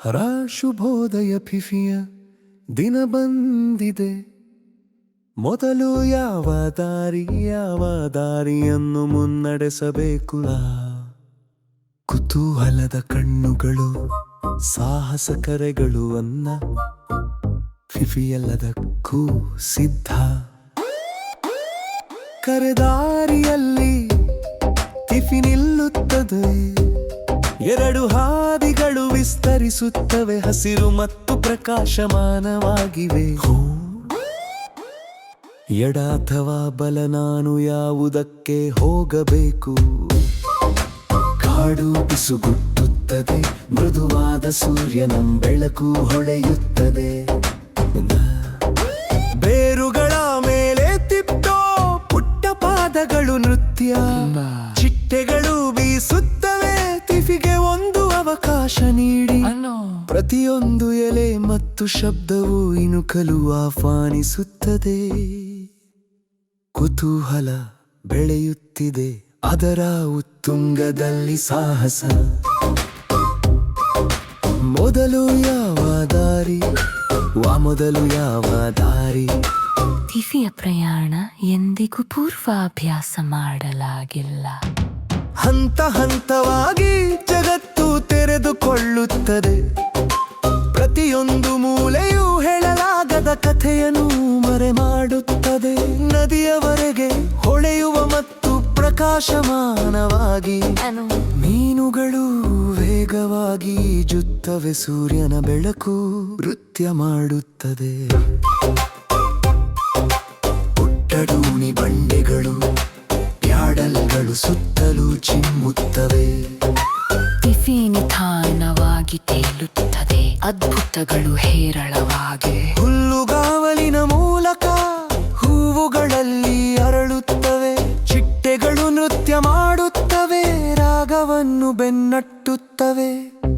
ಹರ ಶುಭೋದಯ ಫಿಫಿಯ ದಿನ ಬಂದಿದೆ. ಮೊದಲು ಯಾವ ದಾರಿಯನ್ನು ಮುನ್ನಡೆಸಬೇಕು. ಕುತೂಹಲದ ಕಣ್ಣುಗಳು, ಸಾಹಸ ಕರೆಗಳು ಅನ್ನ ಫಿಫಿಯೆಲ್ಲದಕ್ಕೂ ಸಿದ್ಧ. ಕರೆದಾರಿಯಲ್ಲಿ ಫಿಫಿ ನಿಲ್ಲುತ್ತದೆ. ಎರಡು ಹಾದಿಗಳು ವಿಸ್ತರಿಸುತ್ತವೆ, ಹಸಿರು ಮತ್ತು ಪ್ರಕಾಶಮಾನವಾಗಿವೆ. ಎಡ ಅಥವಾ ಬಲ, ನಾನು ಯಾವುದಕ್ಕೆ ಹೋಗಬೇಕು? ಕಾಡು ಬಿಸುಗುಟ್ಟುತ್ತದೆ, ಮೃದುವಾದ ಸೂರ್ಯನ ಬೆಳಕು ಹೊಳೆಯುತ್ತದೆ. ಬೇರುಗಳ ಮೇಲೆ ತಿಪ್ಪೋ ಪುಟ್ಟ ಪಾದಗಳು ನೃತ್ಯ, ಚಿಟ್ಟೆಗಳು ಬೀಸುತ್ತವೆ. ತಿಫಿಗೆ ಒಂದು ಅವಕಾಶ ನೀಡಿ, ಪ್ರತಿಯೊಂದು ಎಲೆ ಮತ್ತು ಶಬ್ದವು ಇಣುಕಲು ಆಹ್ವಾನಿಸುತ್ತದೆ. ಕುತೂಹಲ ಬೆಳೆಯುತ್ತಿದೆ, ಅದರ ಉತ್ತುಂಗದಲ್ಲಿ ಸಾಹಸ. ಮೊದಲು ಯಾವ ದಾರಿ? ಮೊದಲು ಯಾವ ದಾರಿ? ಫಿಫಿಯ ಪ್ರಯಾಣ ಎಂದಿಗೂ ಪೂರ್ವಾಭ್ಯಾಸ ಮಾಡಲಾಗಿಲ್ಲ. ಹಂತ ಹಂತವಾಗಿ ಜಗತ್ತು ತೆರೆದುಕೊಳ್ಳುತ್ತದೆ. ಪ್ರತಿಯೊಂದು ಮೂಲೆಯೂ ಹೇಳಲಾಗದ ಕಥೆಯನ್ನು ಮರೆಮಾಡುತ್ತದೆ. ನದಿಯವರೆಗೆ ಹೊಳೆಯುವ ಮತ್ತು ಪ್ರಕಾಶಮಾನವಾಗಿ, ಮೀನುಗಳು ವೇಗವಾಗಿ ಈಜುತ್ತವೆ. ಸೂರ್ಯನ ಬೆಳಕು ನೃತ್ಯ ಮಾಡುತ್ತದೆ. ಪುಟ್ಟಡೂಣಿ ಬಂಡೆಗಳು, ಪ್ಯಾಡಲ್ಗಳು ಸುತ್ತಲೂ ಚಿಮ್ಮುತ್ತವೆ. ಫಿಫಿ ನಿಧಾನವಾಗಿ ತೇಲುತ್ತದೆ, ಅದ್ಭುತಗಳು ಹೇರಳವಾಗಿ. ಹುಲ್ಲುಗಾವಲಿನ ಮೂಲಕ ಹೂವುಗಳಲ್ಲಿ ಅರಳುತ್ತವೆ. ಚಿಟ್ಟೆಗಳು ನೃತ್ಯ ಮಾಡುತ್ತವೆ, ರಾಗವನ್ನು ಬೆನ್ನಟ್ಟುತ್ತವೆ.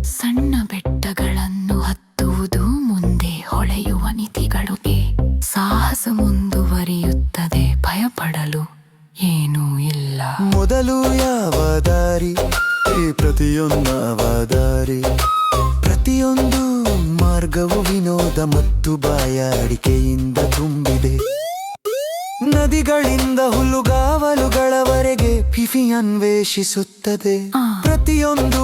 ಸಣ್ಣ ಬೆಟ್ಟಗಳನ್ನು ಹತ್ತುವುದು ಮುಂದೆ ಹೊಳೆಯುವ ನಿಧಿಗಳಿಗೆ. ಸಾಹಸ ಮುಂದುವರಿಯುತ್ತದೆ, ಭಯಪಡಲು ಏನೂ ಇಲ್ಲ. ಮೊದಲು ಯಾವ ದಾರಿ? ಪ್ರತಿಯೊಂದವ ದಾರಿ. ಪ್ರತಿಯೊಂದು ಮಾರ್ಗವು ವಿನೋದ ಮತ್ತು ಬಾಯಾಡಿಕೆಯಿಂದ ತುಂಬಿದೆ. ನದಿಗಳಿಂದ ಹುಲ್ಲುಗಾವಲುಗಳವರೆಗೆ ಫಿಫಿ ಅನ್ವೇಷಿಸುತ್ತದೆ. ಪ್ರತಿಯೊಂದು